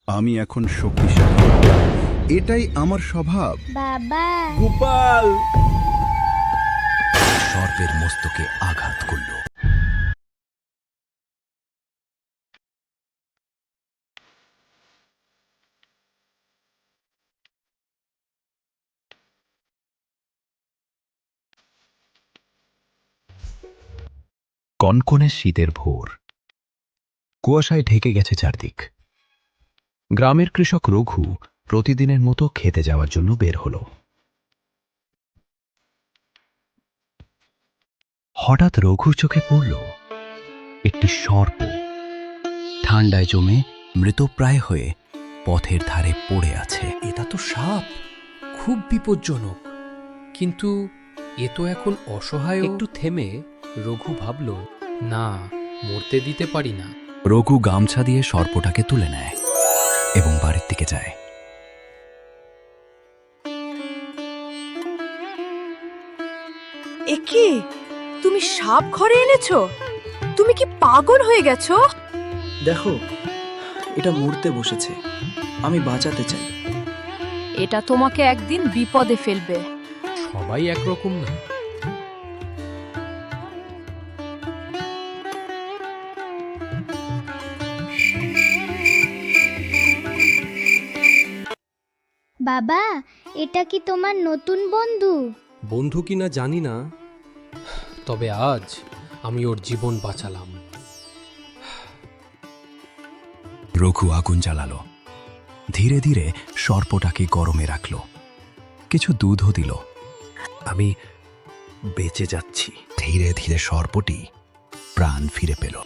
আমি এখন শক্তিশালী, এটাই আমার স্বভাব। বাবা, গোপাল! সর্পের মস্তকে আঘাত করল। কনকনে শীতের ভোর, কুয়াশায় ঢেকে গেছে চারদিক। গ্রামের কৃষক রঘু প্রতিদিনের মতো খেতে যাওয়ার জন্য বের হল। হঠাৎ রঘুর চোখে পড়ল একটি সর্প ঠান্ডায় জমে মৃতপ্রায় হয়ে পথের ধারে পড়ে আছে। এটা তো সাপ, খুব বিপজ্জনক। কিন্তু এ তো এখন অসহায়। একটু থেমে রঘু ভাবল, না, মরতে দিতে পারি না। রঘু গামছা দিয়ে সর্পটাকে তুলে নেয় এবং বাড়ির দিকে যায়। একি, তুমি সাপ ঘরে এনেছো? তুমি কি পাগল হয়ে গেছো? দেখো, এটা মরতে বসেছে। আমি বাঁচাতে চাই। এটা তোমাকে একদিন বিপদে ফেলবে। সবাই একরকম না। বাবা, এটা কি তোমার নতুন বন্ধু? বন্ধু কিনা জানি না, তবে আজ আমি ওর জীবন বাঁচালাম। রঘু আগুন জ্বালালো, ধীরে ধীরে সর্পটাকে গরমে রাখল, কিছু দুধও দিল। আমি বেঁচে যাচ্ছি। ধীরে ধীরে সর্পটি প্রাণ ফিরে পেল।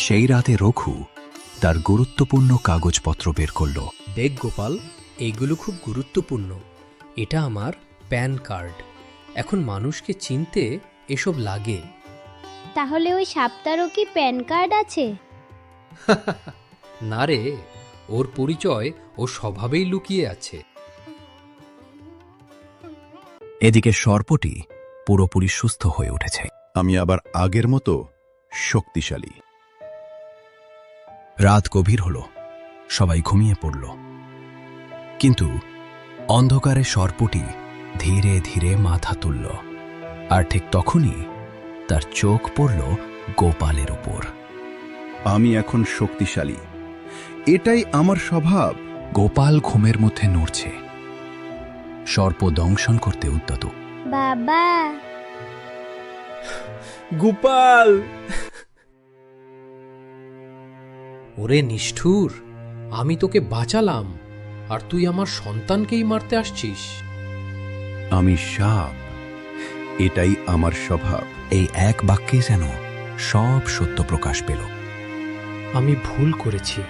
সেই রাতে রঘু তার গুরুত্বপূর্ণ কাগজপত্র বের করল। দেখ গোপাল, এইগুলো খুব গুরুত্বপূর্ণ। এটা আমার প্যান কার্ড। এখন মানুষকে চিনতে এসব লাগে। তাহলে ওই সাপটারও কি প্যান কার্ড আছে? না রে, ওর পরিচয় ও স্বভাবেই লুকিয়ে আছে। এদিকে সর্পটি পুরোপুরি সুস্থ হয়ে উঠেছে। আমি আবার আগের মতো শক্তিশালী। রাত গভীর হল, সবাই ঘুমিয়ে পড়ল। কিন্তু অন্ধকারে সর্পটি ধীরে ধীরে মাথা তুলল, আর ঠিক তখনই তার চোখ পড়ল গোপালের উপর। আমি এখন শক্তিশালী, এটাই আমার স্বভাব। গোপাল ঘুমের মধ্যে নড়ছে, সর্প দংশন করতে উদ্যত। বাবা, গোপাল! ওরে নিষ্ঠুর, আমি তোকে বাঁচালাম, আর তুই আমার সন্তানকেই মারতে আসছিস। আমি সাপ, এটাই আমার স্বভাব। এই এক বাক্যে যেন সব সত্য প্রকাশ পেল। আমি ভুল করেছি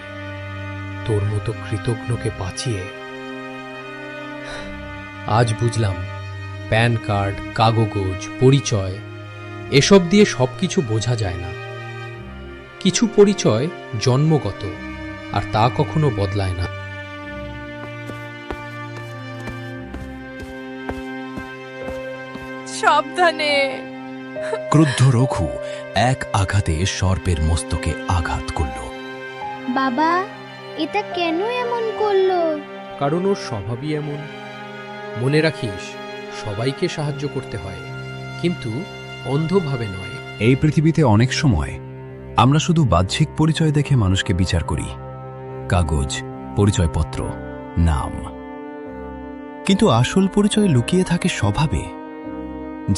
তোর মতো কৃতজ্ঞকে বাঁচিয়ে। আজ বুঝলাম, প্যান কার্ড, কাগজ, পরিচয় এসব দিয়ে সবকিছু বোঝা যায় না। কিছু পরিচয় জন্মগত, আর তা কখনো বদলায় না। সাবধানে। ক্রুদ্ধ রঘু এক আঘাতে সর্পের মস্তকে আঘাত করল। বাবা, এটা কেন এমন করলো? কারণ ওর স্বভাবই এমন। মনে রাখিস, সবাইকে সাহায্য করতে হয়, কিন্তু অন্ধভাবে নয়। এই পৃথিবীতে অনেক সময় আমরা শুধু বাহ্যিক পরিচয় দেখে মানুষকে বিচার করি, কাগজ, পরিচয়পত্র, নাম। কিন্তু আসল পরিচয় লুকিয়ে থাকে স্বভাবে।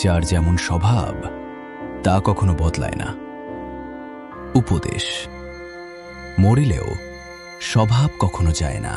যার যেমন স্বভাব তা কখনো বদলায় না। উপদেশ: মরিলেও স্বভাব কখনো যায় না।